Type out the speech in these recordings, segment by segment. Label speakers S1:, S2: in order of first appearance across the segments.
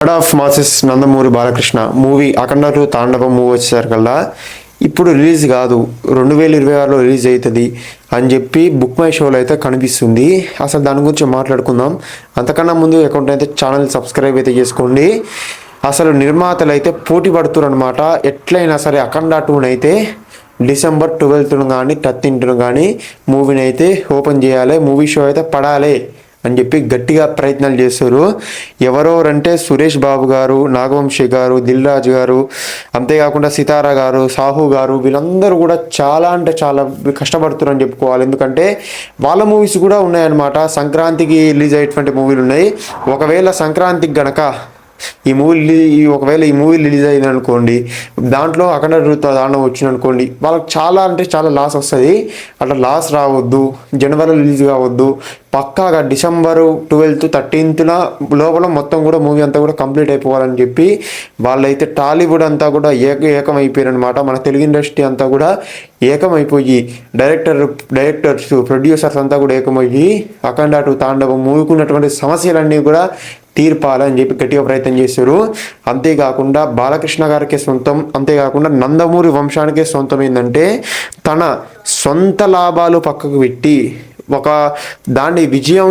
S1: Lord of masses Nandamuri Balakrishna movie Akhanda 2 Thandavam movie వచ్చేసరికల్లా ఇప్పుడు release కాదు, 2026లో రిలీజ్ అవుతుంది అని చెప్పి బుక్ మై షోలో అయితే కనిపిస్తుంది. అసలు దాని గురించి మాట్లాడుకుందాం. అంతకన్నా ముందు అకౌంట్ అయితే ఛానల్ సబ్స్క్రైబ్ అయితే చేసుకోండి. అసలు నిర్మాతలు అయితే పోటీ పడుతున్నారు అనమాట. ఎట్లయినా సరే అఖండ 2 అయితే డిసెంబర్ 12న కానీ 13న కానీ మూవీని అయితే ఓపెన్ చేయాలి, మూవీ షో అయితే పడాలి అని చెప్పి గట్టిగా ప్రయత్నాలు చేస్తారు. ఎవరెవరంటే సురేష్ బాబు గారు, నాగవంశీ గారు, దిల్ రాజు గారు, అంతేకాకుండా సితారా గారు, సాహు గారు, వీళ్ళందరూ కూడా చాలా అంటే చాలా కష్టపడుతున్నారు అని చెప్పుకోవాలి. ఎందుకంటే వాళ్ళ మూవీస్ కూడా ఉన్నాయన్నమాట. సంక్రాంతికి రిలీజ్ అయ్యేటువంటి మూవీలు ఉన్నాయి. ఒకవేళ సంక్రాంతికి గనక ఈ మూవీ రిలీజ్ అయింది అనుకోండి, దాంట్లో అఖండ 2 దాంట్లో వచ్చింది అనుకోండి, వాళ్ళకి చాలా అంటే చాలా లాస్ వస్తుంది. అట్లా లాస్ రావద్దు, జనవరిలో రిలీజ్ కావద్దు, పక్కాగా డిసెంబర్ 12th 13th లోపల మొత్తం కూడా మూవీ అంతా కూడా కంప్లీట్ అయిపోవాలని చెప్పి వాళ్ళైతే టాలీవుడ్ అంతా కూడా ఏకమైపోయారు అనమాట. మన తెలుగు ఇండస్ట్రీ అంతా కూడా ఏకమైపోయి డైరెక్టర్స్ ప్రొడ్యూసర్స్ అంతా కూడా ఏకమయ్యి అఖండ 2 తాండవం మూవీకి ఉన్నటువంటి సమస్యలన్నీ కూడా తీర్పాలని చెప్పి గట్టిగా ప్రయత్నం చేశారు. అంతేకాకుండా బాలకృష్ణ గారికి సొంతం, అంతేకాకుండా నందమూరి వంశానికే సొంతం ఏంటంటే తన సొంత లాభాలు పక్కకు పెట్టి ఒక దాన్ని విజయం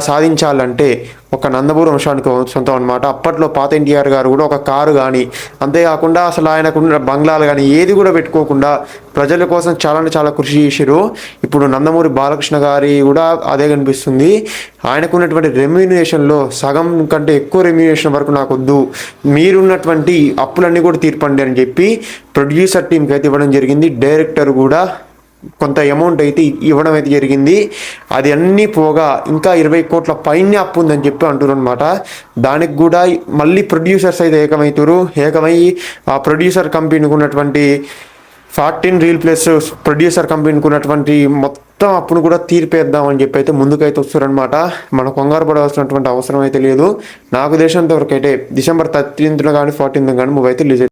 S1: సాధించాలంటే ఒక నందమూరి వంశానికి సొంతం అనమాట. అప్పట్లో పాత ఎన్టీఆర్ గారు కూడా ఒక కారు కానీ, అంతేకాకుండా అసలు ఆయనకున్న బంగ్లాలు కానీ ఏది కూడా పెట్టుకోకుండా ప్రజల కోసం చాలా అంటే చాలా కృషి చేశారు. ఇప్పుడు నందమూరి బాలకృష్ణ గారి కూడా అదే కనిపిస్తుంది. ఆయనకున్నటువంటి రెమ్యూనరేషన్లో సగం కంటే ఎక్కువ రెమ్యూనరేషన్ వరకు నాకు వద్దు, మీరున్నటువంటి అప్పులన్నీ కూడా తీర్పండి అని చెప్పి ప్రొడ్యూసర్ టీంకి అయితే ఇవ్వడం జరిగింది. డైరెక్టర్ కూడా కొంత అమౌంట్ అయితే ఇవ్వడం అయితే జరిగింది. అది అన్నీ పోగా ఇంకా 20 కోట్ల పైనే అప్పు ఉందని చెప్పి అంటున్నారు అనమాట. దానికి కూడా మళ్ళీ ప్రొడ్యూసర్స్ అయితే ఏకమై ఆ ప్రొడ్యూసర్ కంపెనీకి ఉన్నటువంటి 14 రీల్ ప్లస్ ప్రొడ్యూసర్ కంపెనీకి ఉన్నటువంటి మొత్తం అప్పును కూడా తీర్పేద్దామని చెప్పి అయితే ముందుకైతే వస్తారనమాట. మన కొంగారు పడవలసినటువంటి అవసరం అయితే లేదు. నాకు తెలిసినంత వరకు అయితే డిసెంబర్ 13th కానీ 14th కానీ మూవీ అయితే రిలీజ్